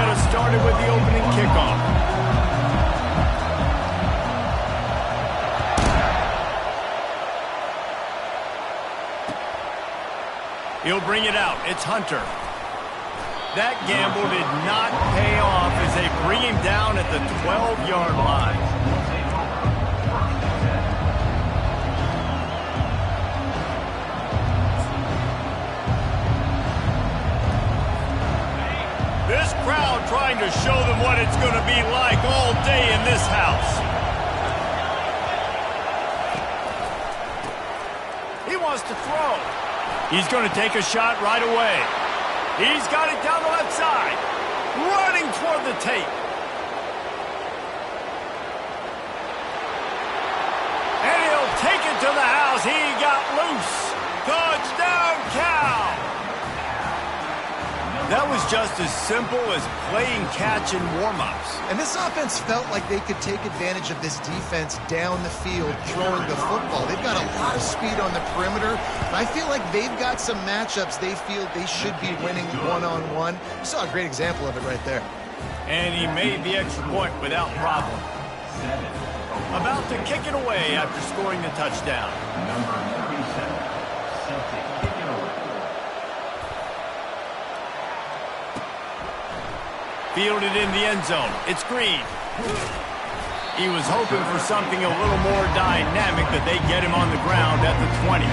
get us started with the opening kickoff. He'll bring it out. It's Hunter. That gamble did not pay off as they bring him down at the 12-yard line. This crowd trying to show them what it's going to be like all day in this house. He wants to throw. He's going to take a shot right away. He's got it down the left side. Running toward the tape. And he'll take it to the house. He got loose. Touchdown, Cal. That was just as simple as playing catch in warm-ups. And this offense felt like they could take advantage of this defense down the field throwing the football. They've got a lot of speed on the perimeter. I feel like they've got some matchups they feel they should be winning one-on-one. You saw a great example of it right there. And he made the extra point without problem. About to kick it away after scoring the touchdown. Fielded in the end zone. It's Green. He was hoping for something a little more dynamic, but they get him on the ground at the 20.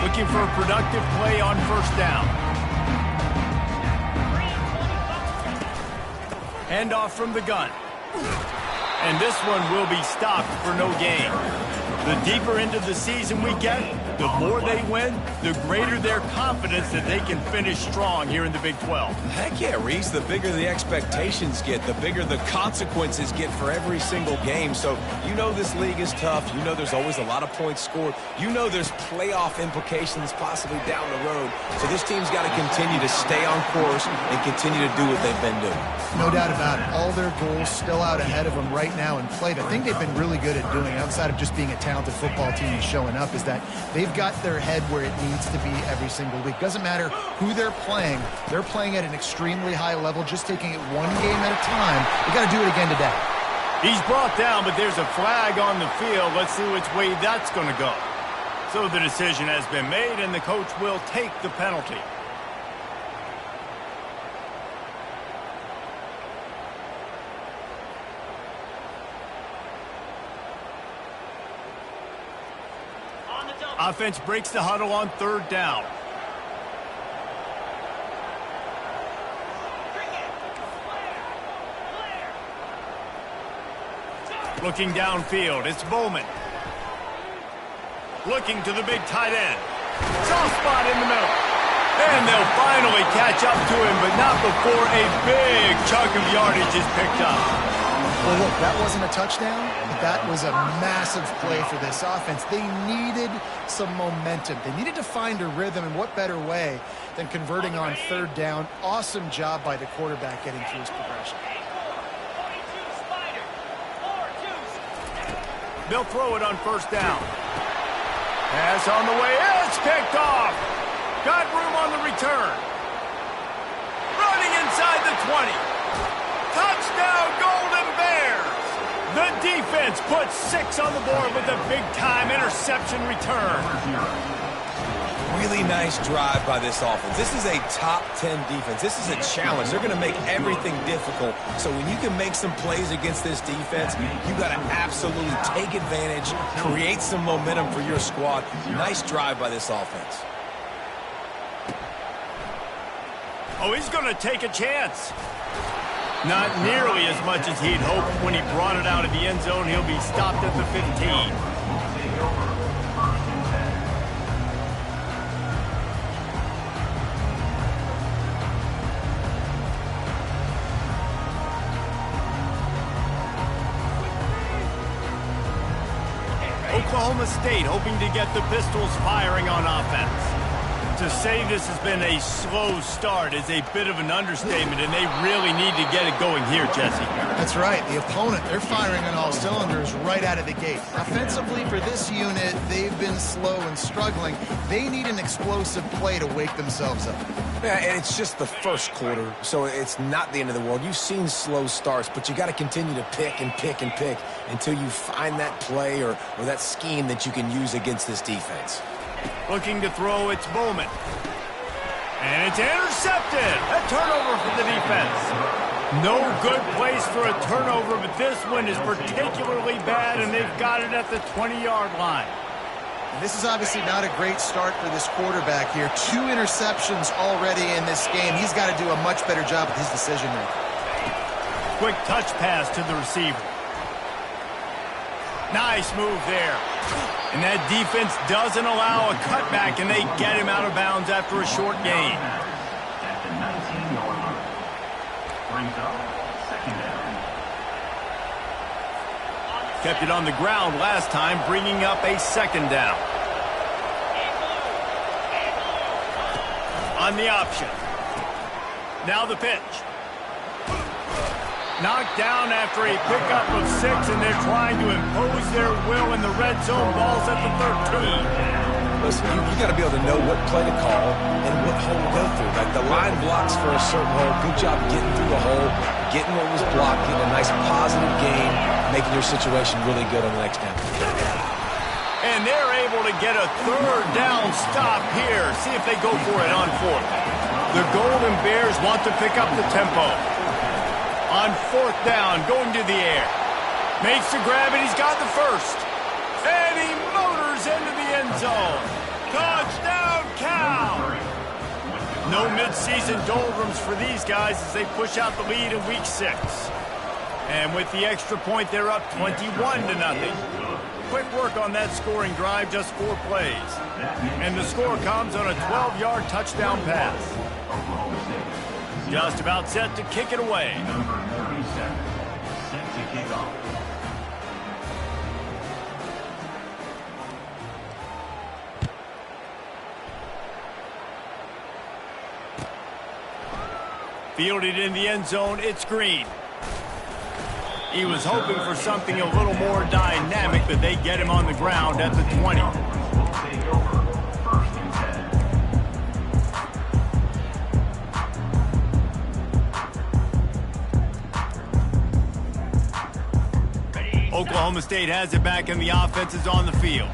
Looking for a productive play on first down. Handoff from the gun. And this one will be stopped for no gain. The deeper into the season we get, the more they win, the greater their confidence that they can finish strong here in the Big 12. Heck yeah, Reese. The bigger the expectations get, the bigger the consequences get for every single game. So you know this league is tough. You know there's always a lot of points scored. You know there's playoff implications possibly down the road. So this team's got to continue to stay on course and continue to do what they've been doing. No doubt about it. All their goals still out ahead of them right now in play. The thing they've been really good at doing, outside of just being a talented football team and showing up, is that they've got their head where it needs to be every single week. Doesn't matter who they're playing at an extremely high level, just taking it one game at a time. They got to do it again today. He's brought down, but there's a flag on the field. Let's see which way that's going to go. So the decision has been made, and the coach will take the penalty. Offense breaks the huddle on third down. Looking downfield, it's Bowman. Looking to the big tight end. Soft spot in the middle. And they'll finally catch up to him, but not before a big chunk of yardage is picked up. Well, look, that wasn't a touchdown, but that was a massive play for this offense. They needed some momentum. They needed to find a rhythm, and what better way than converting on third down. Awesome job by the quarterback getting through his progression. They'll throw it on first down. Pass on the way. It's picked off. Got room on the return. Running inside the 20. Touchdown, Golden Bears. The defense puts 6 on the board with a big-time interception return. Really nice drive by this offense. This is a top 10 defense. This is a challenge. They're going to make everything difficult. So when you can make some plays against this defense, you got to absolutely take advantage, create some momentum for your squad. Nice drive by this offense. Oh, he's going to take a chance. Not nearly as much as he'd hoped. When he brought it out of the end zone, he'll be stopped at the 15. Oklahoma State hoping to get the Pistols firing on offense. To say this has been a slow start is a bit of an understatement, and they really need to get it going here, Jesse. That's right. The opponent, they're firing on all cylinders right out of the gate. Offensively, for this unit, they've been slow and struggling. They need an explosive play to wake themselves up. Yeah, and it's just the first quarter, so it's not the end of the world. You've seen slow starts, but you got to continue to pick and pick and pick until you find that play or that scheme that you can use against this defense. Looking to throw, it's Bowman. And it's intercepted. A turnover for the defense. No good place for a turnover, but this one is particularly bad, and they've got it at the 20-yard line. And this is obviously not a great start for this quarterback here. 2 interceptions already in this game. He's got to do a much better job with his decision-making. Quick touch pass to the receiver. Nice move there. And that defense doesn't allow a cutback, and they get him out of bounds after a short gain. At the 19-yard line. Brings up second down. Kept it on the ground last time, bringing up a second down. On the option. Now the pitch. Knocked down after a pickup of 6, and they're trying to impose their will in the red zone. Ball's at the 13. Listen, you got to be able to know what play to call and what hole to go through. Like the line blocks for a certain hole. Good job getting through the hole, getting what was blocked, getting a nice positive gain, making your situation really good on the next down. And they're able to get a third down stop here. See if they go for it on 4th. The Golden Bears want to pick up the tempo. On 4th down, going to the air. Makes the grab, and he's got the first. And he motors into the end zone. Touchdown, Cal! No midseason doldrums for these guys as they push out the lead in Week 6. And with the extra point, they're up 21-0. Quick work on that scoring drive, just 4 plays. And the score comes on a 12-yard touchdown pass. Just about set to kick it away. Number 37, set to kick off. Fielded in the end zone, it's Green. He was hoping for something a little more dynamic, but they get him on the ground at the 20. Oklahoma State has it back, and the offense is on the field.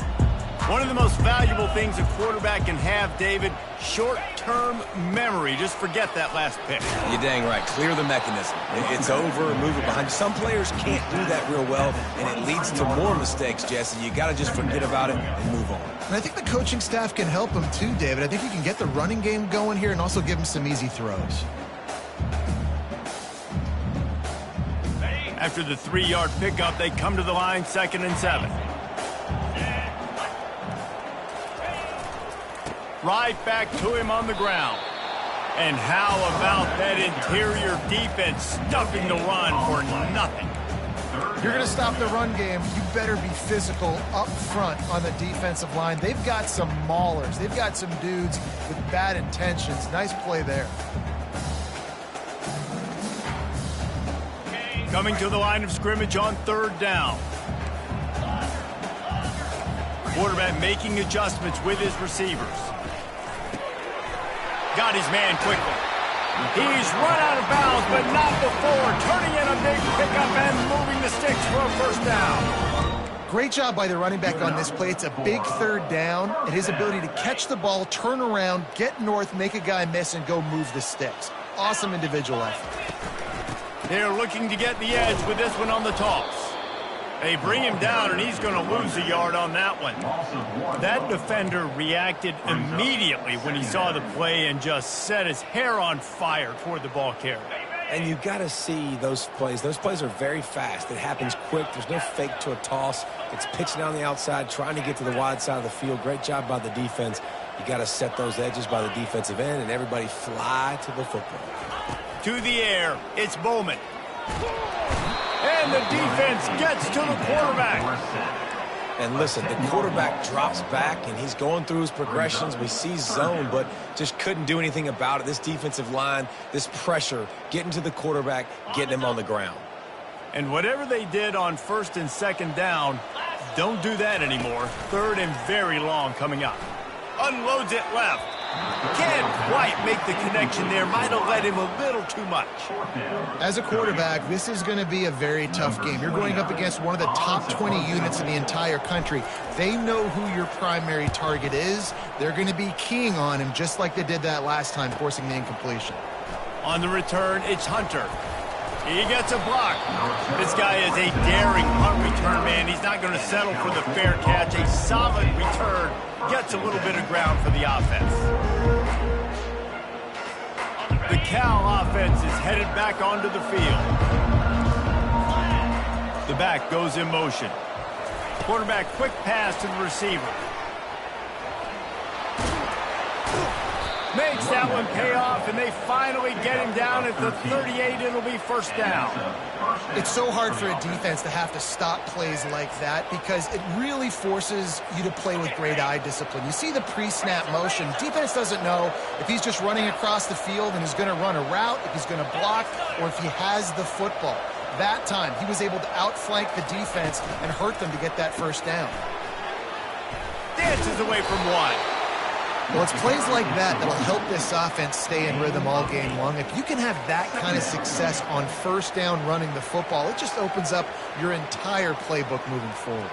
One of the most valuable things a quarterback can have, David, short-term memory. Just forget that last pick. You're dang right. Clear the mechanism. It's over, move it behind. Some players can't do that real well, and it leads to more mistakes, Jesse. You got to just forget about it and move on. And I think the coaching staff can help him too, David. I think you can get the running game going here and also give him some easy throws. After the 3-yard pickup, they come to the line, 2nd and 7. Right back to him on the ground. And how about that interior defense stuffing the run for nothing? If you're going to stop the run game, you better be physical up front on the defensive line. They've got some maulers. They've got some dudes with bad intentions. Nice play there. Coming to the line of scrimmage on 3rd down. Quarterback making adjustments with his receivers. Got his man quickly. He's run out of bounds, but not before. Turning in a big pickup and moving the sticks for a 1st down. Great job by the running back on this play. It's a big 3rd down, and his ability to catch the ball, turn around, get north, make a guy miss, and go move the sticks. Awesome individual effort. They're looking to get the edge with this one on the toss. They bring him down, and he's going to lose a yard on that one. That defender reacted immediately when he saw the play and just set his hair on fire toward the ball carrier. And you got to see those plays. Those plays are very fast. It happens quick. There's no fake to a toss. It's pitching down the outside, trying to get to the wide side of the field. Great job by the defense. You got to set those edges by the defensive end, and everybody fly to the football. To the air, it's Bowman. And the defense gets to the quarterback. And listen, the quarterback drops back, and he's going through his progressions. We see zone, but just couldn't do anything about it. This defensive line, this pressure, getting to the quarterback, getting him on the ground. And whatever they did on 1st and 2nd down, don't do that anymore. 3rd and very long coming up. Unloads it left. Can't quite make the connection there. Might have led him a little too much. As a quarterback, this is going to be a very tough game. You're going up against one of the top 20 units in the entire country. They know who your primary target is. They're going to be keying on him just like they did that last time, forcing the incompletion. On the return, it's Hunter. He gets a block. This guy is a daring punt return man. He's not going to settle for the fair catch. A solid return. Gets a little bit of ground for the offense. The Cal offense is headed back onto the field. The back goes in motion. Quarterback quick pass to the receiver. Makes that one pay off, and they finally get him down at the 38. It'll be 1st down. It's so hard for a defense to have to stop plays like that because it really forces you to play with great eye discipline. You see the pre-snap motion. Defense doesn't know if he's just running across the field and he's going to run a route, if he's going to block, or if he has the football. That time, he was able to outflank the defense and hurt them to get that 1st down. Dances away from one. Well, it's plays like that that'll help this offense stay in rhythm all game long. If you can have that kind of success on 1st down running the football, it just opens up your entire playbook moving forward.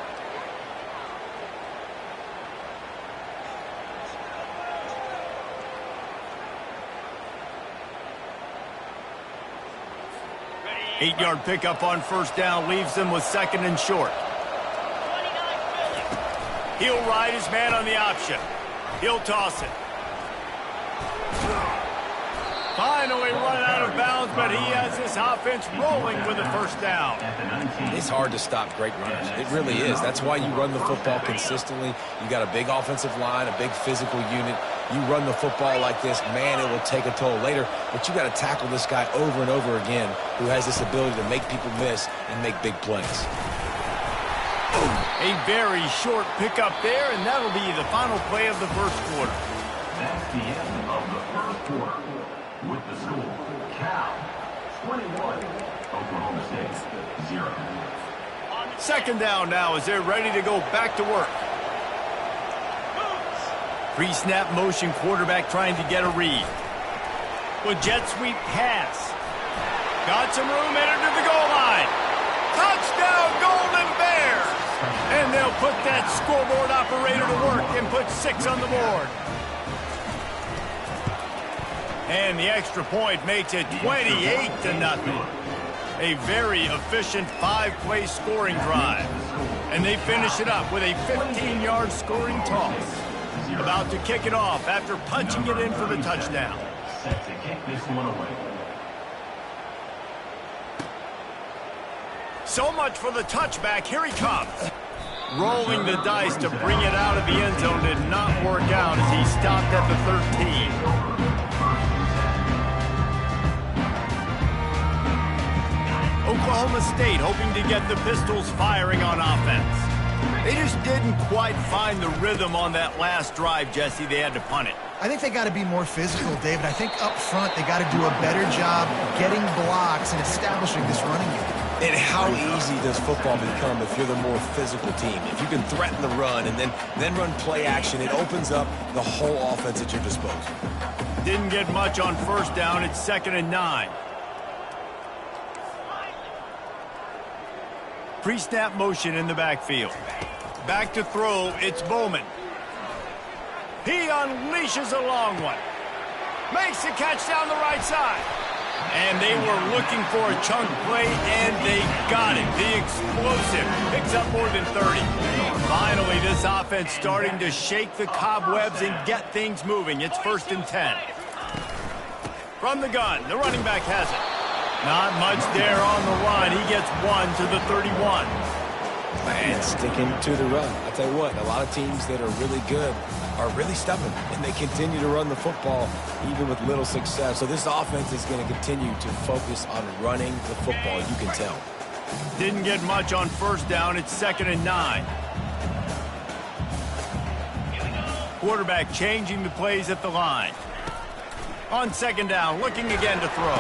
Eight-yard pickup on 1st down leaves them with 2nd and short. He'll ride his man on the option. He'll toss it. Finally running out of bounds, but he has this offense rolling with a 1st down. It's hard to stop great runners. It really is. That's why you run the football consistently. You got a big offensive line, a big physical unit. You run the football like this, man, it will take a toll later. But you got to tackle this guy over and over again who has this ability to make people miss and make big plays. A very short pickup there, and that'll be the final play of the 1st quarter. That's the end of the 1st quarter. With the score, Cal 21, Oklahoma State 0. 2nd down now as they're ready to go back to work. Pre-snap motion, quarterback trying to get a read. With jet sweep pass. Got some room, entered to the goal line. Touchdown, Golden Bears! And they'll put that scoreboard operator to work and put 6 on the board. And the extra point makes it 28-0. A very efficient 5-play scoring drive. And they finish it up with a 15-yard scoring toss. About to kick it off after punching it in for the touchdown. Set to kick this one away. So much for the touchback. Here he comes. Rolling the dice to bring it out of the end zone did not work out as he stopped at the 13. Oklahoma State hoping to get the Pistols firing on offense. They just didn't quite find the rhythm on that last drive, Jesse. They had to punt it. I think they got to be more physical, David. I think up front they got to do a better job getting blocks and establishing this running game. And how easy does football become if you're the more physical team? If you can threaten the run and then run play action, it opens up the whole offense at your disposal. Didn't get much on 1st down. It's 2nd and 9. Pre-snap motion in the backfield. Back to throw, it's Bowman. He unleashes a long one. Makes the catch down the right side. And they were looking for a chunk play, and they got it. The explosive picks up more than 30. Finally, this offense starting to shake the cobwebs and get things moving. It's 1st and 10. From the gun, the running back has it. Not much there on the run. He gets 1 to the 31. Man, sticking to the run. I tell you what, a lot of teams that are really good are really stubborn, and they continue to run the football even with little success. So this offense is going to continue to focus on running the football, you can tell. Didn't get much on 1st down. It's 2nd and 9. Quarterback changing the plays at the line. On second down, looking again to throw.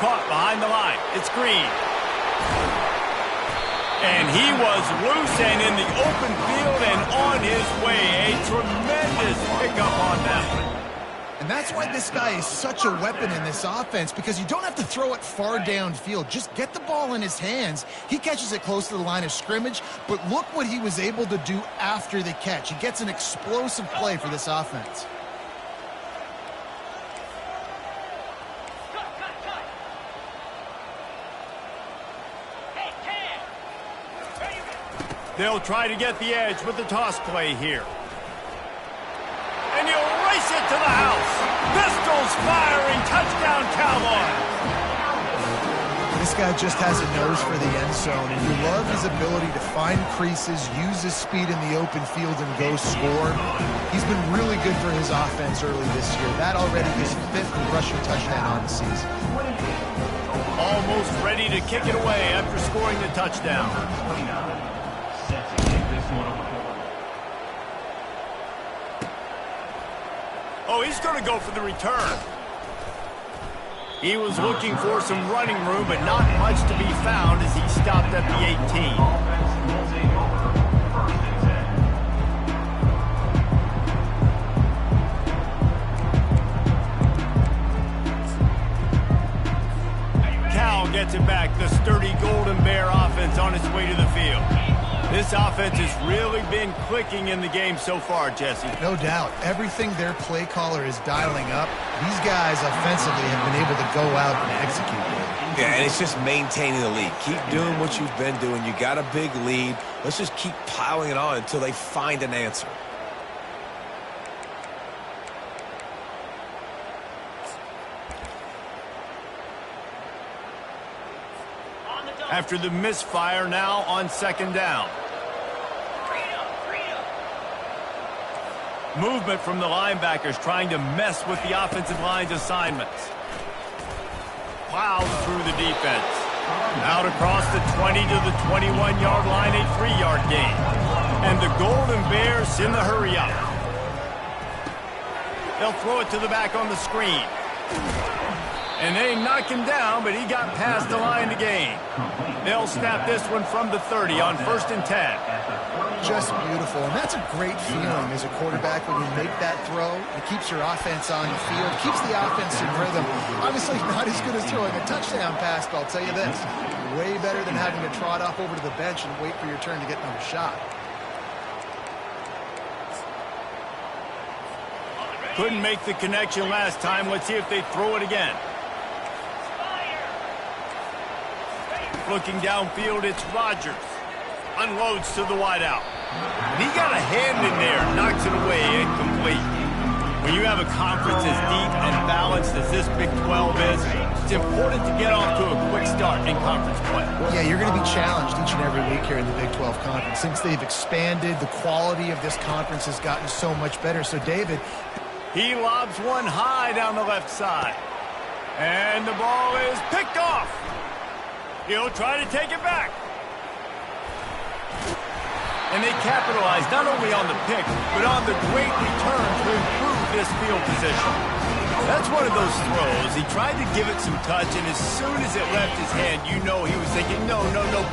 Caught behind the line. It's Green. And he was loose and in the open field and on his way. A tremendous pickup on that one. And that's why this guy is such a weapon in this offense, because you don't have to throw it far downfield. Just get the ball in his hands. He catches it close to the line of scrimmage, but look what he was able to do after the catch. He gets an explosive play for this offense. They'll try to get the edge with the toss play here. And he'll race it to the house. Pistols firing, touchdown Cowboys. This guy just has a nose for the end zone, and you love his ability to find creases, use his speed in the open field, and go score. He's been really good for his offense early this year. That already his 5th rushing touchdown on the season. Almost ready to kick it away after scoring the touchdown. Oh, he's going to go for the return. He was looking for some running room, but not much to be found as he stopped at the 18. Cal gets it back. The sturdy Golden Bear offense on its way to the field. This offense has really been clicking in the game so far, Jesse. No doubt. Everything their play caller is dialing up, these guys offensively have been able to go out and execute. Yeah, and it's just maintaining the lead. Keep doing what you've been doing. You got a big lead. Let's just keep piling it on until they find an answer. After the misfire, now on second down. Movement from the linebackers trying to mess with the offensive line's assignments. Plowed through the defense. Out across the 20 to the 21-yard line, a 3-yard gain. And the Golden Bears in the hurry up. They'll throw it to the back on the screen. And they knock him down, but he got past the line to gain. They'll snap this one from the 30 on 1st and 10. Just beautiful, and that's a great feeling as a quarterback when you make that throw. It keeps your offense on the field, keeps the offense in rhythm. Obviously not as good as throwing a touchdown pass, but I'll tell you this, way better than having to trot off over to the bench and wait for your turn to get another shot. Couldn't make the connection last time. Let's see if they throw it again. Looking downfield, it's Rodgers. Unloads to the wideout. And he got a hand in there, knocks it away, incomplete. When you have a conference as deep and balanced as this Big 12 is, it's important to get off to a quick start in conference play. Yeah, you're going to be challenged each and every week here in the Big 12 Conference. Since they've expanded, the quality of this conference has gotten so much better. So, David, he lobs one high down the left side. And the ball is picked off. He'll try to take it back. And they capitalize not only on the pick, but on the great return to improve this field position. That's one of those throws. He tried to give it some touch, and as soon as it left his hand, you know he was thinking, no,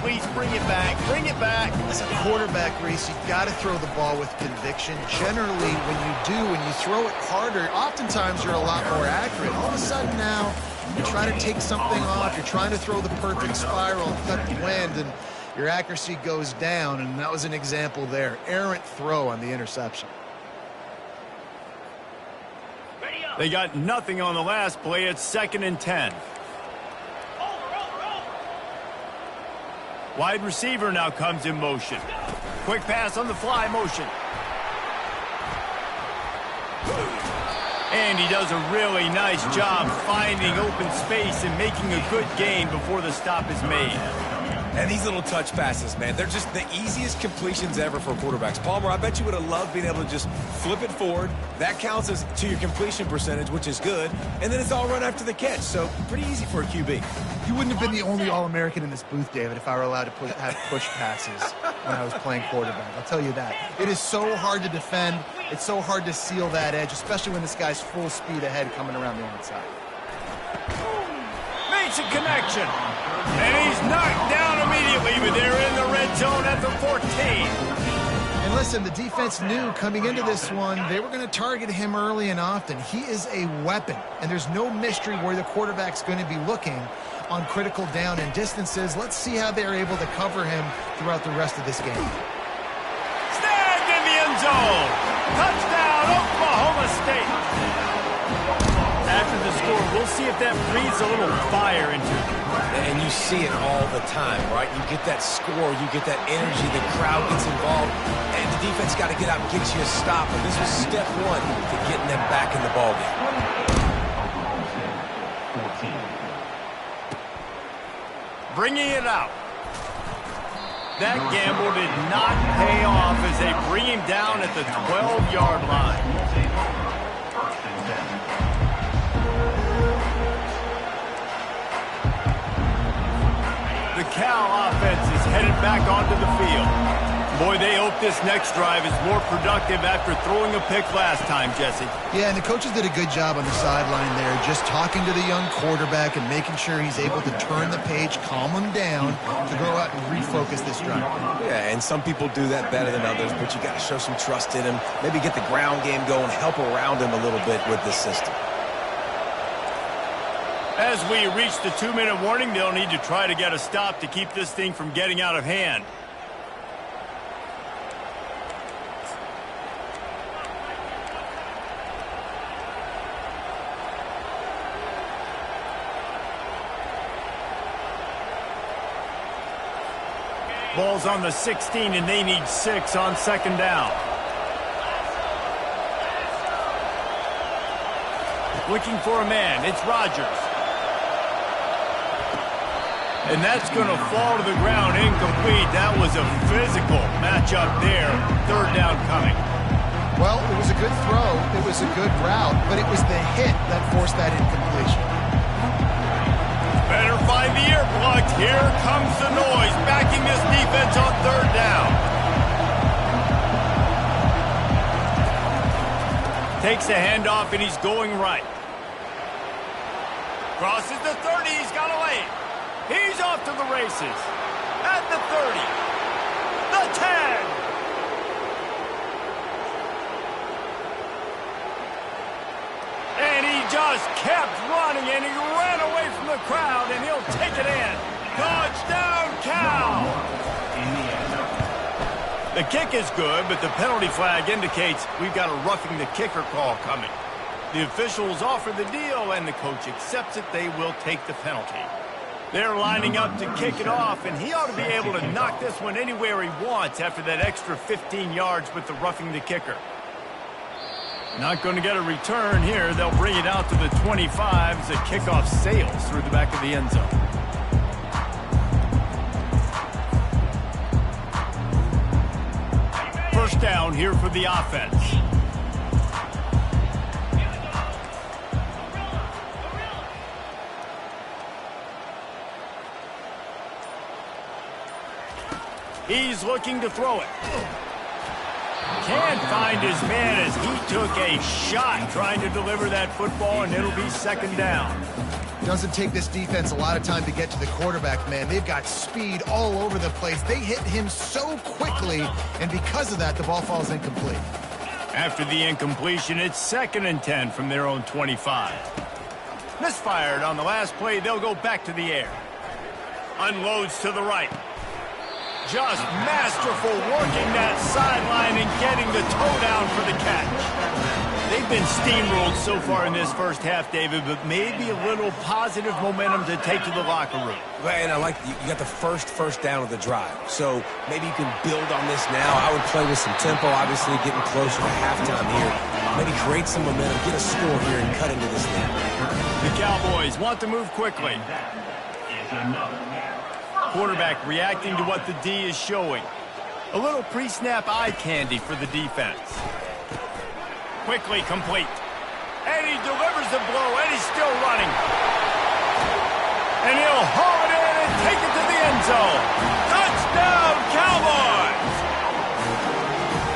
please bring it back, bring it back. As a quarterback, Reese, you've got to throw the ball with conviction. Generally, when you throw it harder, oftentimes you're a lot more accurate. All of a sudden now, you try to take something off, you're trying to throw the perfect spiral and cut the wind, and your accuracy goes down, and that was an example there. Errant throw on the interception. They got nothing on the last play. It's 2nd and 10. Wide receiver now comes in motion. Quick pass on the fly motion. And he does a really nice job finding open space and making a good gain before the stop is made. And these little touch passes, man, they're just the easiest completions ever for quarterbacks. Palmer, I bet you would have loved being able to just flip it forward. That counts as to your completion percentage, which is good. And then it's all run after the catch, so pretty easy for a QB. You wouldn't have been the only All-American in this booth, David, if I were allowed to have push passes when I was playing quarterback. I'll tell you that. It is so hard to defend. It's so hard to seal that edge, especially when this guy's full speed ahead coming around the outside. Makes a connection. And he's knocked down immediately, but they're in the red zone at the 14. And listen, the defense knew coming into this one, they were going to target him early and often. He is a weapon, and there's no mystery where the quarterback's going to be looking on critical down and distances. Let's see how they're able to cover him throughout the rest of this game. Snagged in the end zone. Touchdown, Oklahoma State. After the score, we'll see if that breathes a little fire into it. And you see it all the time, right? You get that score, you get that energy, the crowd gets involved, and the defense got to get out and get you a stop. And this was step one to getting them back in the ballgame. Bringing it out. That gamble did not pay off as they bring him down at the 12-yard line. The Cal offense is headed back onto the field. Boy, they hope this next drive is more productive after throwing a pick last time, Jesse. Yeah, and the coaches did a good job on the sideline there, just talking to the young quarterback and making sure he's able to turn the page, calm him down, to go out and refocus this drive. Yeah, and some people do that better than others, but you got to show some trust in him, maybe get the ground game going, help around him a little bit with this system. As we reach the 2-minute warning, they'll need to try to get a stop to keep this thing from getting out of hand. Ball's on the 16, and they need 6 on second down. Looking for a man. It's Rodgers. And that's going to fall to the ground incomplete. That was a physical matchup there. Third down coming. Well, it was a good throw. It was a good route, but it was the hit that forced that incompletion. Better find the earplugs. Here comes the noise, backing this defense on third down. Takes a handoff, and he's going right. Crosses the 30. He's got a lane. He's off to the races. At the 30. The 10. And he just kept running, and he ran away from the crowd, and he'll take it in. Touchdown, Cal! The kick is good, but the penalty flag indicates we've got a roughing the kicker call coming. The officials offer the deal, and the coach accepts it. They will take the penalty. They're lining up to kick it off, and he ought to be able to knock this one anywhere he wants after that extra 15 yards with the roughing the kicker. Not going to get a return here. They'll bring it out to the 25 as the kickoff sails through the back of the end zone. First down here for the offense. He's looking to throw it. Can't find his man as he took a shot trying to deliver that football, and it'll be second down. Doesn't take this defense a lot of time to get to the quarterback, man. They've got speed all over the place. They hit him so quickly, and because of that, the ball falls incomplete. After the incompletion, it's 2nd and 10 from their own 25. Misfired on the last play. They'll go back to the air. Unloads to the right. Just masterful working that sideline and getting the toe down for the catch. They've been steamrolled so far in this first half, David, but maybe a little positive momentum to take to the locker room. And I like you got the first down of the drive. So maybe you can build on this now. I would play with some tempo, obviously getting closer to halftime here. Maybe create some momentum, get a score here, and cut into this lead. The Cowboys want to move quickly. Quarterback reacting to what the D is showing. A little pre-snap eye candy for the defense. Quickly complete. And he delivers the blow, and he's still running. And he'll haul it in and take it to the end zone. Touchdown, Cowboys!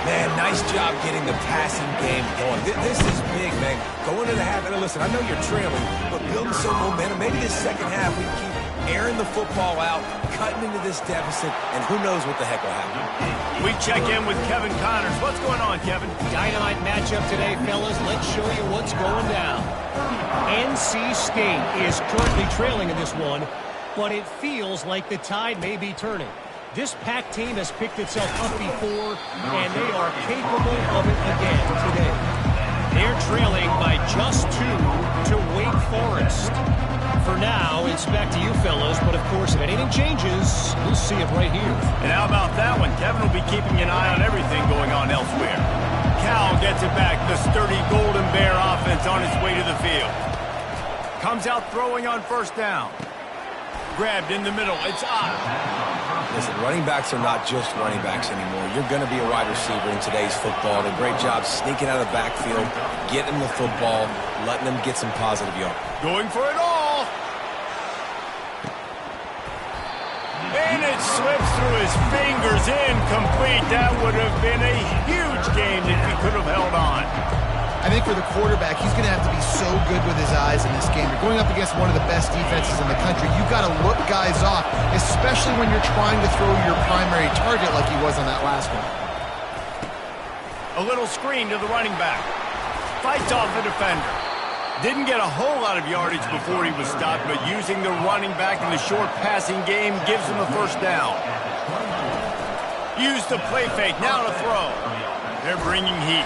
Man, nice job getting the passing game going. This is big, man. Going into the half, and listen, I know you're trailing, but building some momentum. Maybe this second half we keep airing the football out, cutting into this deficit, and who knows what the heck will happen. We check in with Kevin Connors. What's going on, Kevin? Dynamite matchup today, fellas. Let's show you what's going down. NC State is currently trailing in this one, but it feels like the tide may be turning. This Pac team has picked itself up before, and they are capable of it again today. They're trailing by just 2 to Wake Forest. For now, it's back to you fellas, but of course, if anything changes, we'll see it right here. And how about that one? Kevin will be keeping an eye on everything going on elsewhere. Cal gets it back. The sturdy Golden Bear offense on its way to the field. Comes out throwing on first down. Grabbed in the middle. It's out. Listen, running backs are not just running backs anymore. You're going to be a wide receiver in today's football. And a great job sneaking out of the backfield, getting the football, letting them get some positive yards. Going for it all. And it slips through his fingers, incomplete. That would have been a huge game if he could have held on. I think for the quarterback, he's going to have to be so good with his eyes in this game. You're going up against one of the best defenses in the country. You've got to look guys off, especially when you're trying to throw your primary target like he was on that last one. A little screen to the running back. Fights off the defender. Didn't get a whole lot of yardage before he was stopped, but using the running back in the short passing game gives him a first down. Use the play fake, now to throw. They're bringing heat.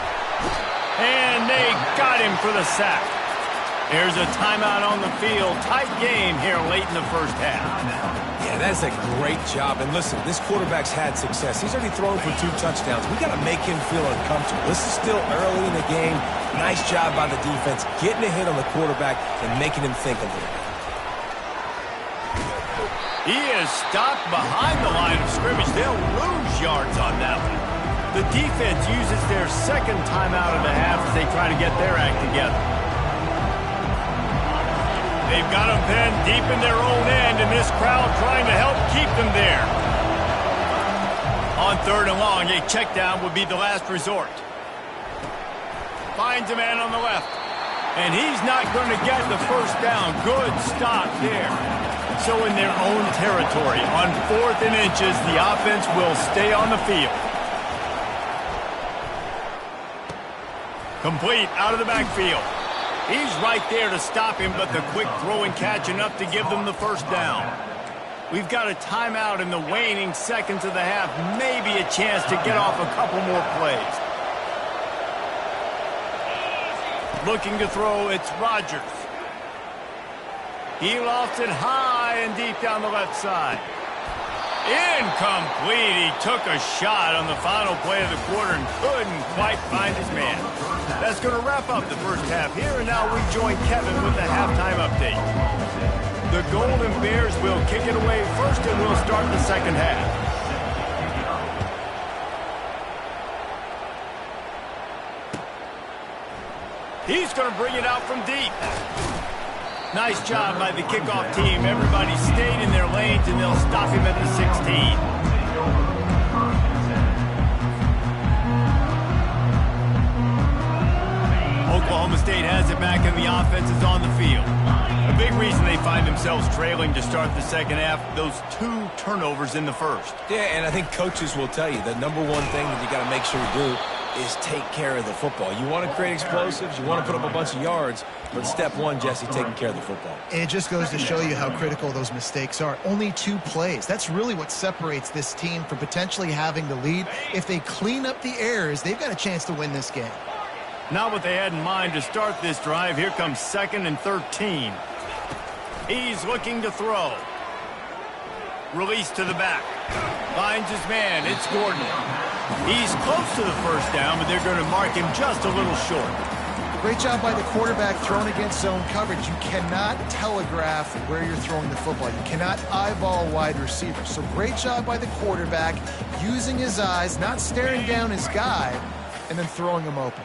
And they got him for the sack. There's a timeout on the field. Tight game here late in the first half. Yeah, that's a great job. And listen, this quarterback's had success. He's already thrown for 2 touchdowns. We got to make him feel uncomfortable. This is still early in the game. Nice job by the defense, getting a hit on the quarterback and making him think a little bit. He is stopped behind the line of scrimmage. They'll lose yards on that one. The defense uses their second timeout of the half as they try to get their act together. They've got them pinned deep in their own end, and this crowd trying to help keep them there. On 3rd and long, a check down would be the last resort. Finds a man on the left, and he's not going to get the first down. Good stop there. So in their own territory, on 4th and inches, the offense will stay on the field. Complete out of the backfield. He's right there to stop him, but the quick throw and catch enough to give them the first down. We've got a timeout in the waning seconds of the half. Maybe a chance to get off a couple more plays. Looking to throw, it's Rodgers. He lofts it high and deep down the left side. Incomplete. He took a shot on the final play of the quarter and couldn't quite find his man. That's going to wrap up the first half here, and now we join Kevin with the halftime update. The Golden Bears will kick it away first, and we'll start the second half. He's going to bring it out from deep. Nice job by the kickoff team. Everybody stayed in their lanes, and they'll stop him at the 16. Oklahoma State has it back, and the offense is on the field. A big reason they find themselves trailing to start the second half, those 2 turnovers in the first. Yeah, and I think coaches will tell you the number one thing that you got to make sure you do is take care of the football. You want to create explosives, you want to put up a bunch of yards, but step one, Jesse, taking care of the football. It just goes to show you how critical those mistakes are. Only 2 plays. That's really what separates this team from potentially having the lead. If they clean up the errors, they've got a chance to win this game. Not what they had in mind to start this drive. Here comes 2nd and 13. He's looking to throw. Release to the back. Finds his man. It's Gordon. He's close to the first down, but they're going to mark him just a little short. Great job by the quarterback throwing against zone coverage. You cannot telegraph where you're throwing the football. You cannot eyeball a wide receiver. So great job by the quarterback using his eyes, not staring down his guy, and then throwing him open.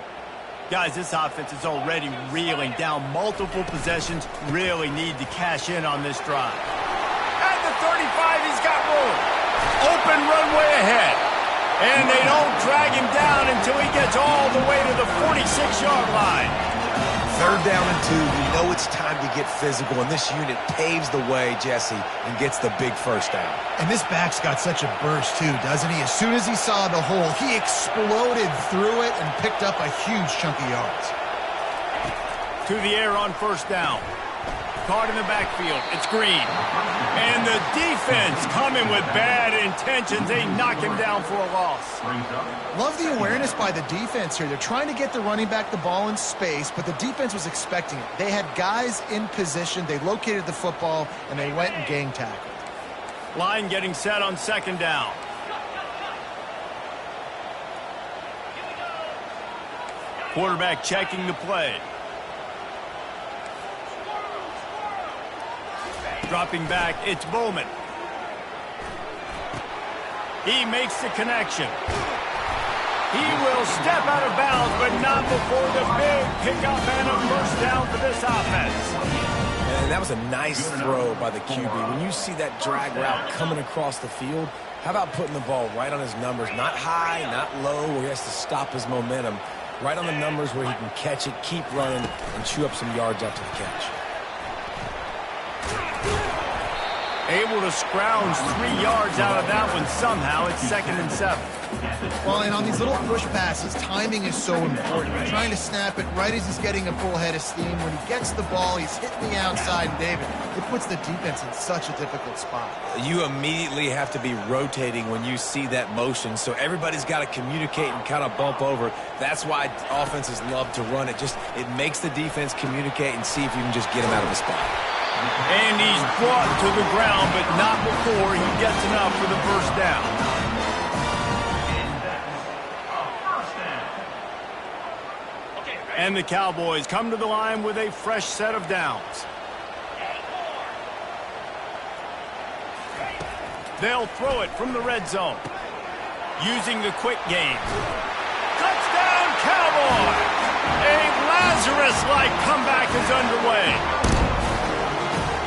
Guys, this offense is already reeling down multiple possessions. Really need to cash in on this drive. At the 35, he's got room. Open runway ahead. And they don't drag him down until he gets all the way to the 46-yard line. 3rd down and 2. You know it's time to get physical, and this unit paves the way, Jesse, and gets the big 1st down. And this back's got such a burst, too, doesn't he? As soon as he saw the hole, he exploded through it and picked up a huge chunk of yards. To the air on 1st down. Caught in the backfield. It's Green. And the defense coming with bad intentions. They knock him down for a loss. Love the awareness by the defense here. They're trying to get the running back the ball in space, but the defense was expecting it. They had guys in position. They located the football, and they went and gang tackled. Line getting set on 2nd down. Quarterback checking the play. Dropping back, it's Bowman. He makes the connection. He will step out of bounds, but not before the big pickup and a 1st down for this offense. And that was a nice throw by the QB. When you see that drag route coming across the field, how about putting the ball right on his numbers? Not high, not low, where he has to stop his momentum. Right on the numbers where he can catch it, keep running, and chew up some yards after the catch. Able to scrounge 3 yards out of that one somehow. It's 2nd and 7. Well, and on these little push passes, timing is so important. You're trying to snap it right as he's getting a full head of steam. When he gets the ball, he's hitting the outside, and David, it puts the defense in such a difficult spot. You immediately have to be rotating when you see that motion, so everybody's got to communicate and kind of bump over. That's why offenses love to run it. It makes the defense communicate and see if you can just get him out of the spot. And he's brought to the ground, but not before he gets enough for the 1st down. And the Cowboys come to the line with a fresh set of downs. They'll throw it from the red zone. Using the quick game. Touchdown, Cowboys! A Lazarus-like comeback is underway.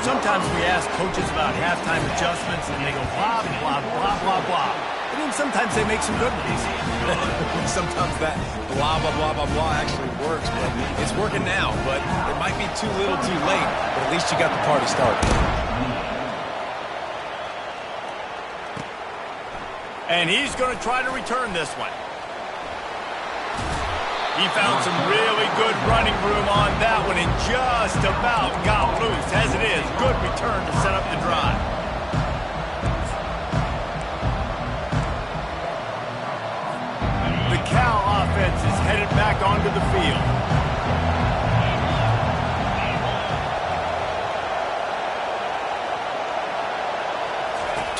Sometimes we ask coaches about halftime adjustments, and they go blah, blah, blah, blah, blah. I mean, sometimes they make some good ones. Sometimes that blah, blah, blah, blah, blah actually works, but it's working now. But it might be too little too late, but at least you got the party started. And he's going to try to return this one. He found some really good running room on that one and just about got loose. As it is, good return to set up the drive. The Cal offense is headed back onto the field.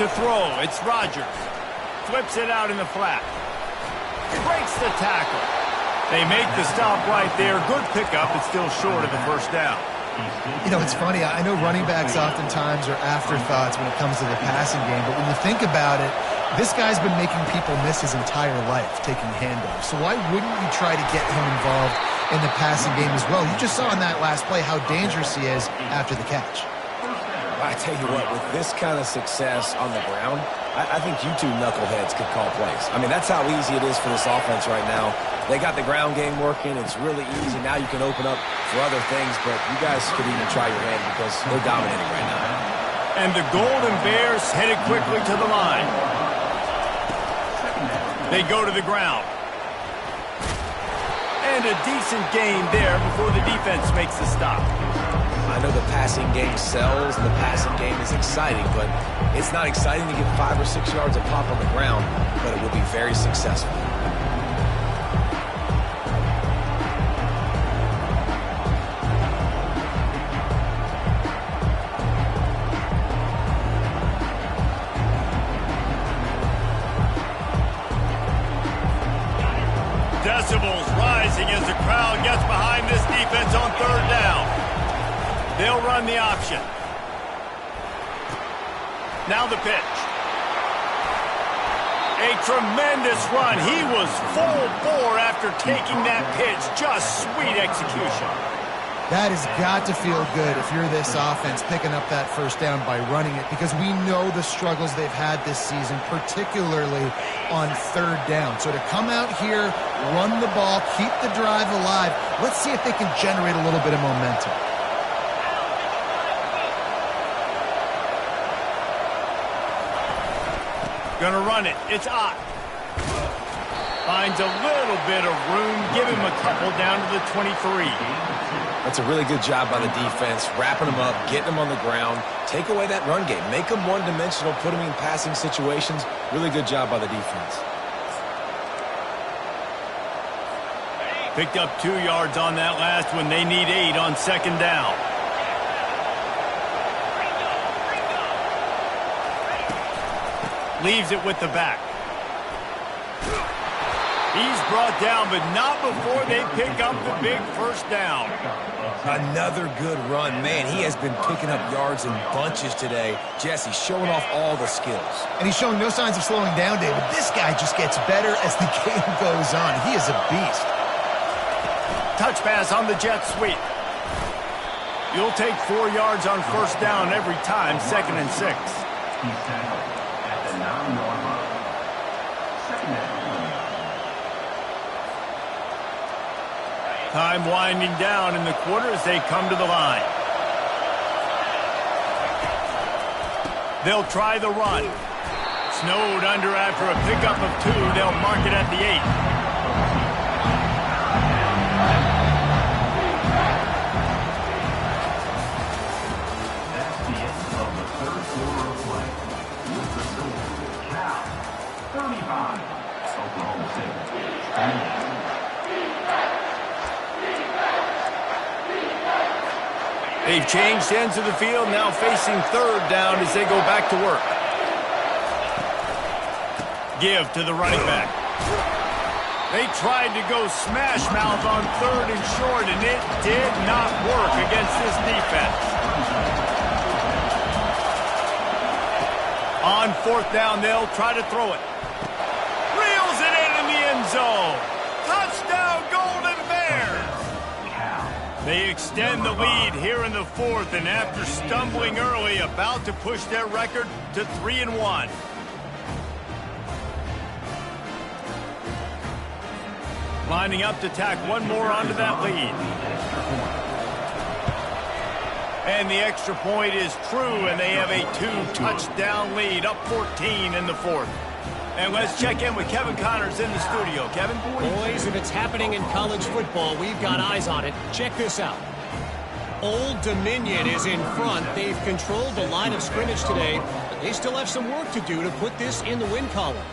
To throw, it's Rodgers. Flips it out in the flat. Breaks the tackle. They make the stop right there. Good pickup, but still short of the 1st down. You know, it's funny. I know running backs oftentimes are afterthoughts when it comes to the passing game, but when you think about it, this guy's been making people miss his entire life taking handoffs. So why wouldn't you try to get him involved in the passing game as well? You just saw in that last play how dangerous he is after the catch. I tell you what, with this kind of success on the ground, I think you two knuckleheads could call plays. I mean, that's how easy it is for this offense right now. They got the ground game working. It's really easy. Now you can open up for other things, but you guys could even try your hand because they're dominating right now. And the Golden Bears headed quickly to the line. They go to the ground. And a decent gain there before the defense makes the stop. I know the passing game sells and the passing game is exciting, but it's not exciting to get 5 or 6 yards of pop on the ground, but it will be very successful. Decibels rising as the crowd gets behind this defense on third down. They'll run the option. Now the pitch. A tremendous run. He was full bore after taking that pitch. Just sweet execution. That has got to feel good if you're this offense picking up that first down by running it, because we know the struggles they've had this season, particularly on third down. So to come out here, run the ball, keep the drive alive, let's see if they can generate a little bit of momentum. Gonna run it. It's Ott. Finds a little bit of room. Give him a couple down to the 23. That's a really good job by the defense, wrapping them up, getting them on the ground. Take away that run game. Make them one-dimensional, put them in passing situations. Really good job by the defense. Picked up 2 yards on that last one. They need 8 on second down. Leaves it with the back. He's brought down, but not before they pick up the big first down. Another good run. Man, he has been picking up yards in bunches today. Jesse showing off all the skills. And he's showing no signs of slowing down, David. This guy just gets better as the game goes on. He is a beast. Touch pass on the jet sweep. You'll take 4 yards on first down every time, 2nd and 6. He's tackled at the 9-yard line. Second down. Time winding down in the quarter as they come to the line. They'll try the run. Snowed under after a pickup of 2. They'll mark it at the 8. That's the end of the third quarter of play. With the score, Cal 35, Oklahoma State. They've changed ends of the field, now facing third down as they go back to work. Give to the running back. They tried to go smash mouth on third and short, and it did not work against this defense. On fourth down, they'll try to throw it. Reels it in the end zone. Touchdown, Golden Bears! They extend the lead here in the fourth, and after stumbling early, about to push their record to 3-1. Lining up to tack one more onto that lead. And the extra point is true, and they have a 2-touchdown lead, up 14 in the fourth. And let's check in with Kevin Connors in the studio. Kevin? Boys, if it's happening in college football, we've got eyes on it. Check this out. Old Dominion is in front. They've controlled the line of scrimmage today, but they still have some work to do to put this in the win column.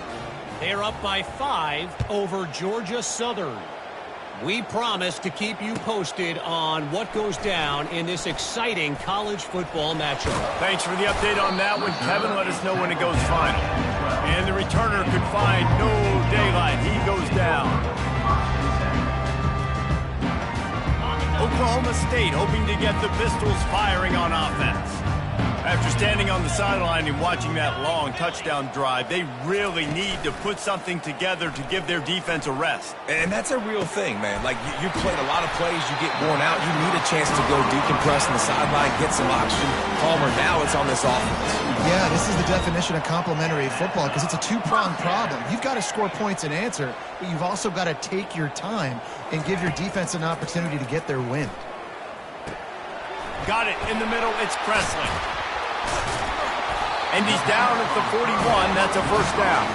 They're up by 5 over Georgia Southern. We promise to keep you posted on what goes down in this exciting college football matchup. Thanks for the update on that one, Kevin. Let us know when it goes final. And the returner could find no daylight. He goes down. Oklahoma State hoping to get the Pistols firing on offense. After standing on the sideline and watching that long touchdown drive, they really need to put something together to give their defense a rest. And that's a real thing, man. Like, you played a lot of plays, you get worn out, you need a chance to go decompress on the sideline, get some oxygen. Palmer, now it's on this offense. Yeah, this is the definition of complementary football, because it's a two-pronged problem. You've got to score points and answer, but you've also got to take your time and give your defense an opportunity to get their win. Got it in the middle. It's Presley. And he's down at the 41. That's a first down.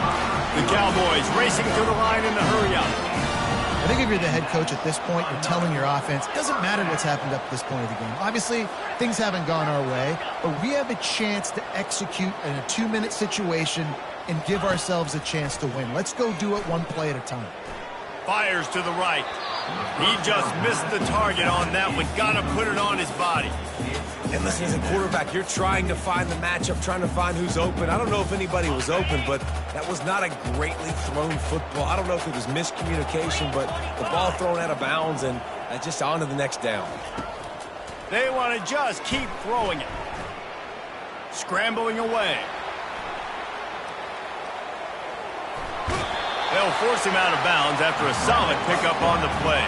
The Cowboys racing to the line in the hurry-up. I think if you're the head coach at this point, you're telling your offense, it doesn't matter what's happened up to this point of the game. Obviously, things haven't gone our way, but we have a chance to execute in a 2-minute situation and give ourselves a chance to win. Let's go do it one play at a time. Fires to the right. He just missed the target on that one. Gotta put it on his body. And listen, as a quarterback, you're trying to find the matchup, trying to find who's open. I don't know if anybody was open, but that was not a greatly thrown football. I don't know if it was miscommunication, but the ball thrown out of bounds and just on to the next down. They want to just keep throwing it. Scrambling away. They'll force him out of bounds after a solid pickup on the play.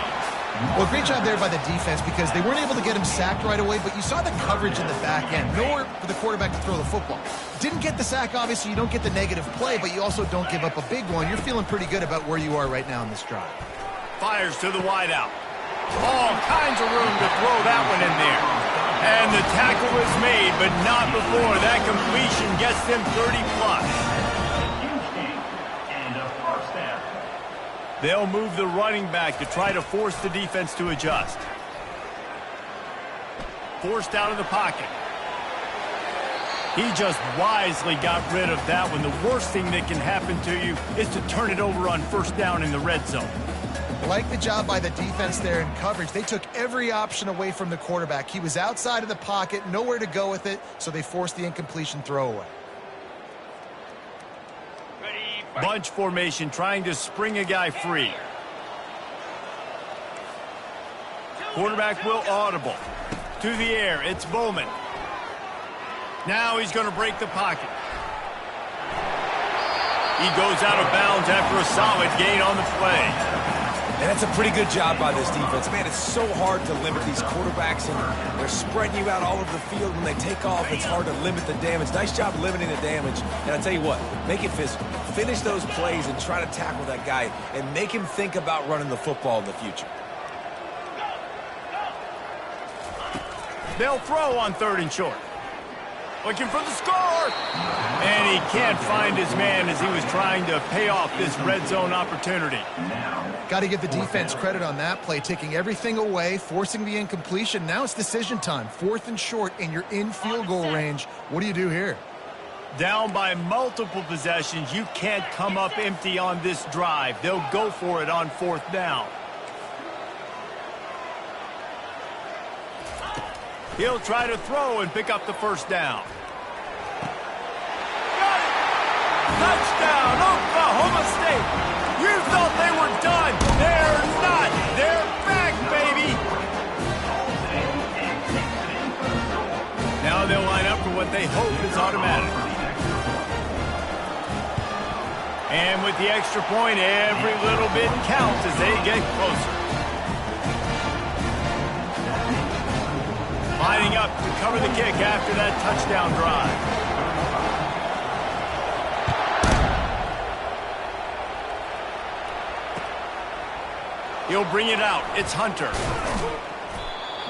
Well, great job there by the defense because they weren't able to get him sacked right away, but you saw the coverage in the back end. Nowhere for the quarterback to throw the football. Didn't get the sack, obviously. You don't get the negative play, but you also don't give up a big one. You're feeling pretty good about where you are right now in this drive. Fires to the wideout. All kinds of room to throw that one in there. And the tackle is made, but not before that completion gets them 30+. They'll move the running back to try to force the defense to adjust. Forced out of the pocket. He just wisely got rid of that one. The worst thing that can happen to you is to turn it over on first down in the red zone. Like the job by the defense there in coverage. They took every option away from the quarterback. He was outside of the pocket, nowhere to go with it, so they forced the incompletion throwaway. Bunch formation trying to spring a guy free. Quarterback will audible. To the air, it's Bowman. Now he's going to break the pocket. He goes out of bounds after a solid gain on the play. And that's a pretty good job by this defense. Man, it's so hard to limit these quarterbacks, and they're spreading you out all over the field. When they take off, it's hard to limit the damage. Nice job limiting the damage. And I tell you what, make it physical. Finish those plays and try to tackle that guy and make him think about running the football in the future. They'll throw on 3rd and short. Looking for the score. And he can't find his man as he was trying to pay off this red zone opportunity. Got to give the defense credit on that play, taking everything away, forcing the incompletion. Now it's decision time. 4th and short, and you're in field goal range. What do you do here? Down by multiple possessions. You can't come up empty on this drive. They'll go for it on 4th down. He'll try to throw and pick up the first down. Got it! Touchdown, Oklahoma State! You thought they were done. They're not. They're back, baby. Now they'll line up for what they hope is automatic. And with the extra point, every little bit counts as they get closer. Lining up to cover the kick after that touchdown drive. He'll bring it out. It's Hunter.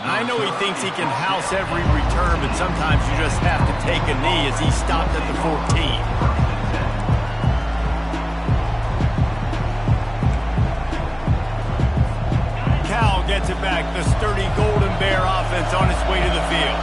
I know he thinks he can house every return, but sometimes you just have to take a knee as he stopped at the 14. Cal gets it back. The sturdy Golden Bear offense on its way to the field.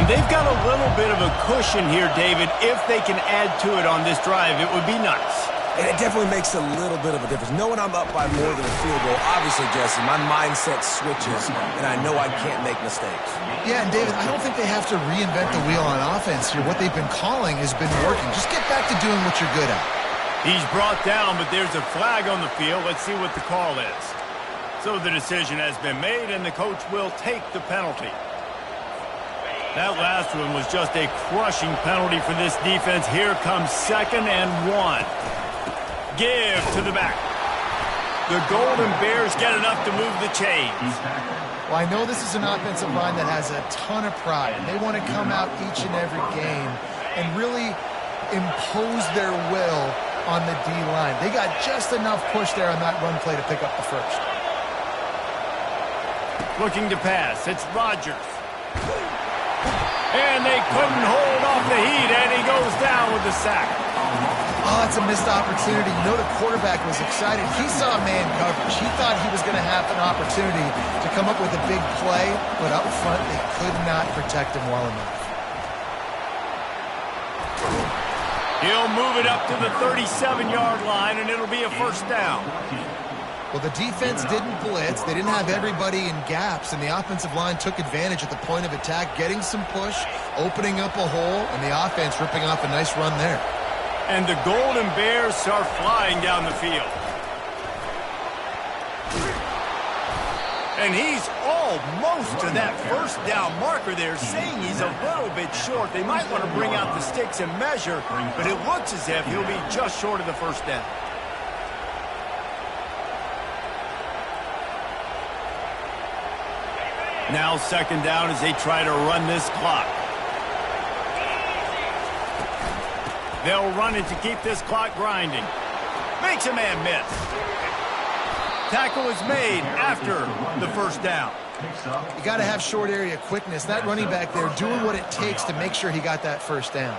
And they've got a little bit of a cushion here, David. If they can add to it on this drive, it would be nice. And it definitely makes a little bit of a difference. Knowing I'm up by more than a field goal, obviously, Jesse, my mindset switches, and I know I can't make mistakes. Yeah, and David, I don't think they have to reinvent the wheel on offense here. What they've been calling has been working. Just get back to doing what you're good at. He's brought down, but there's a flag on the field. Let's see what the call is. So the decision has been made, and the coach will take the penalty. That last one was just a crushing penalty for this defense. Here comes 2nd and 1. Give to the back. The Golden Bears get enough to move the chains. Well, I know this is an offensive line that has a ton of pride, and they want to come out each and every game and really impose their will on the D-line. They got just enough push there on that run play to pick up the first. Looking to pass. It's Rodgers. And they couldn't hold off the heat, and he goes down with the sack. Oh, it's a missed opportunity. You know the quarterback was excited. He saw man coverage. He thought he was going to have an opportunity to come up with a big play, but up front they could not protect him well enough. He'll move it up to the 37-yard line, and it'll be a first down. Well, the defense didn't blitz. They didn't have everybody in gaps, and the offensive line took advantage at the point of attack, getting some push, opening up a hole, and the offense ripping off a nice run there. And the Golden Bears are flying down the field. And he's almost to that first down marker there, saying he's a little bit short. They might want to bring out the sticks and measure, but it looks as if he'll be just short of the first down. Now second down as they try to run this clock. They'll run it to keep this clock grinding. Makes a man miss. Tackle is made after the first down. You got to have short area quickness. That running back there doing what it takes to make sure he got that first down.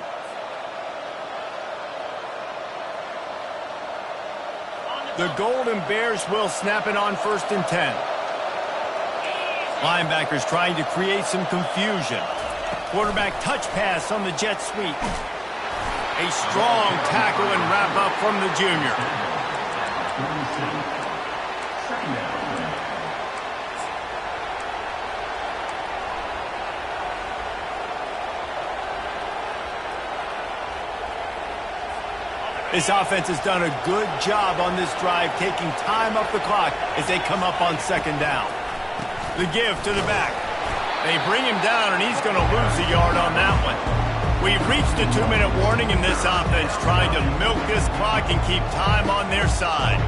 The Golden Bears will snap it on 1st and 10. Linebackers trying to create some confusion. Quarterback touch pass on the jet sweep. A strong tackle and wrap up from the junior. This offense has done a good job on this drive, taking time up the clock as they come up on second down. The give to the back. They bring him down, and he's going to lose a yard on that one. We've reached the 2-minute warning, and this offense trying to milk this clock and keep time on their side.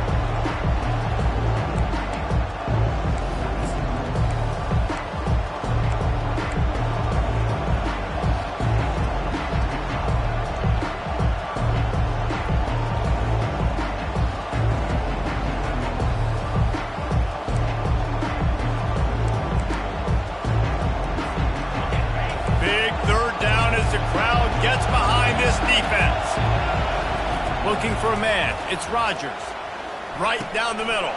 Looking for a man. It's Rodgers. Right down the middle.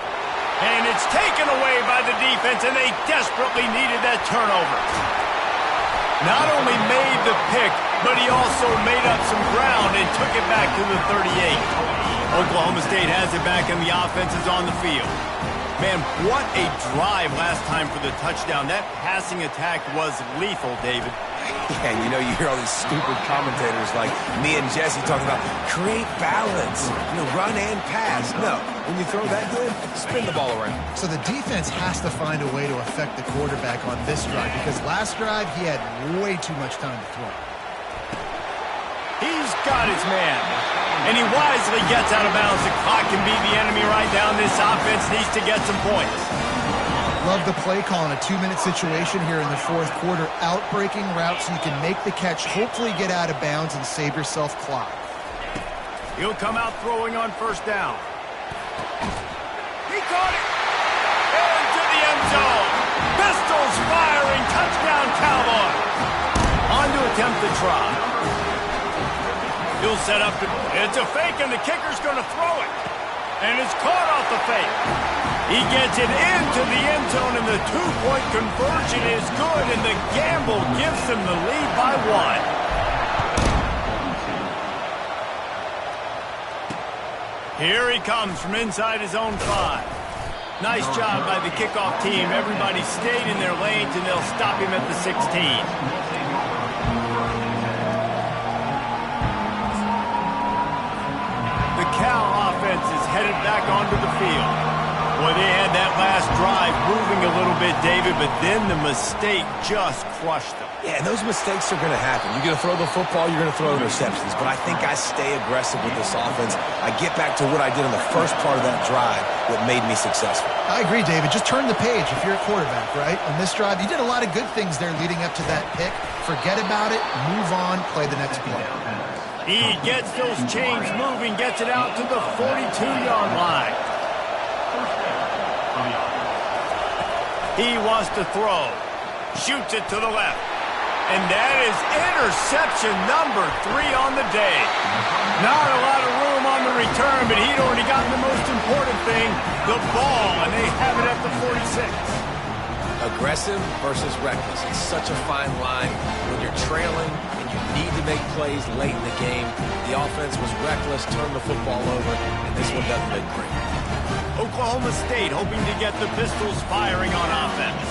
And it's taken away by the defense, and they desperately needed that turnover. Not only made the pick, but he also made up some ground and took it back to the 38. Oklahoma State has it back, and the offense is on the field. Man, what a drive last time for the touchdown. That passing attack was lethal, David. Yeah, you know, you hear all these stupid commentators like me and Jesse talking about create balance, run and pass. No, when you throw that good, spin the ball around. So the defense has to find a way to affect the quarterback on this drive, because last drive he had way too much time to throw. He's got his man, and he wisely gets out of bounds. The clock can be the enemy right now. This offense needs to get some points. Love the play call in a 2-minute situation here in the fourth quarter. Out-breaking route so you can make the catch, hopefully get out of bounds, and save yourself clock. He'll come out throwing on first down. He caught it! Into the end zone! Pistols firing! Touchdown, Cowboys! On to attempt the try. He'll set up the... It's a fake, and the kicker's going to throw it. And it's caught off the fake. He gets it into the end zone, and the 2-point conversion is good, and the gamble gives them the lead by 1. Here he comes from inside his own 5. Nice job by the kickoff team. Everybody stayed in their lanes, and they'll stop him at the 16. Cal offense is headed back onto the field. Boy, they had that last drive moving a little bit, David, but then the mistake just crushed them. Yeah, and those mistakes are going to happen. You're going to throw the football, you're going to throw interceptions. But I think I stay aggressive with this offense. I get back to what I did in the first part of that drive that made me successful. I agree, David. Just turn the page if you're a quarterback, right? On this drive, you did a lot of good things there leading up to that pick. Forget about it, move on, play the next play. He gets those chains moving, gets it out to the 42-yard line. He wants to throw. Shoots it to the left. And that is interception number 3 on the day. Not a lot of room on the return, but he'd already gotten the most important thing, the ball, and they have it at the 46. Aggressive versus reckless. It's such a fine line when you're trailing and you need to make plays late in the game. The offense was reckless, turned the football over, and this one doesn't look great. Oklahoma State hoping to get the Pistols firing on offense.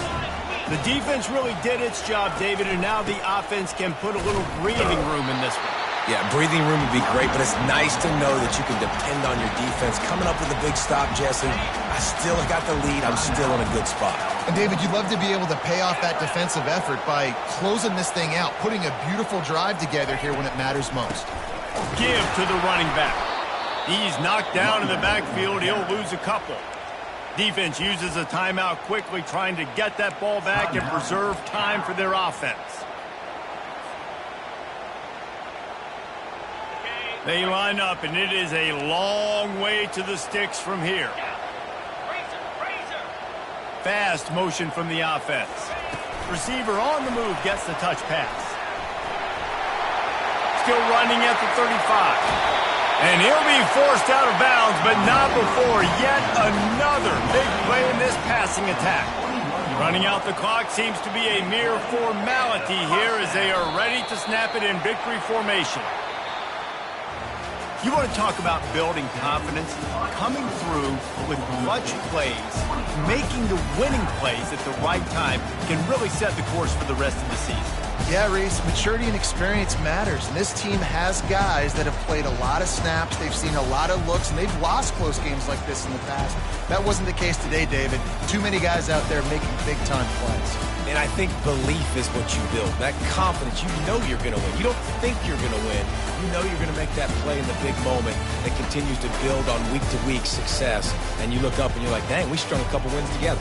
The defense really did its job, David, and now the offense can put a little breathing room in this one. Yeah, breathing room would be great, but it's nice to know that you can depend on your defense. Coming up with a big stop, Jesse. I still got the lead. I'm still in a good spot. And, David, you'd love to be able to pay off that defensive effort by closing this thing out, putting a beautiful drive together here when it matters most. Give to the running back. He's knocked down in the backfield. He'll lose a couple. Defense uses a timeout quickly, trying to get that ball back and preserve time for their offense. They line up, and it is a long way to the sticks from here. Fast motion from the offense. Receiver on the move gets the touch pass. Still running at the 35. And he'll be forced out of bounds, but not before yet another big play in this passing attack. Running out the clock seems to be a mere formality here as they are ready to snap it in victory formation. You want to talk about building confidence? Coming through with clutch plays, making the winning plays at the right time can really set the course for the rest of the season. Yeah, Reese, maturity and experience matters. And this team has guys that have played a lot of snaps. They've seen a lot of looks, and they've lost close games like this in the past. That wasn't the case today, David. Too many guys out there making big-time plays. And I think belief is what you build. That confidence, you know you're going to win. You don't think you're going to win. You know you're going to make that play in the big moment that continues to build on week-to-week success. And you look up and you're like, dang, we strung a couple wins together.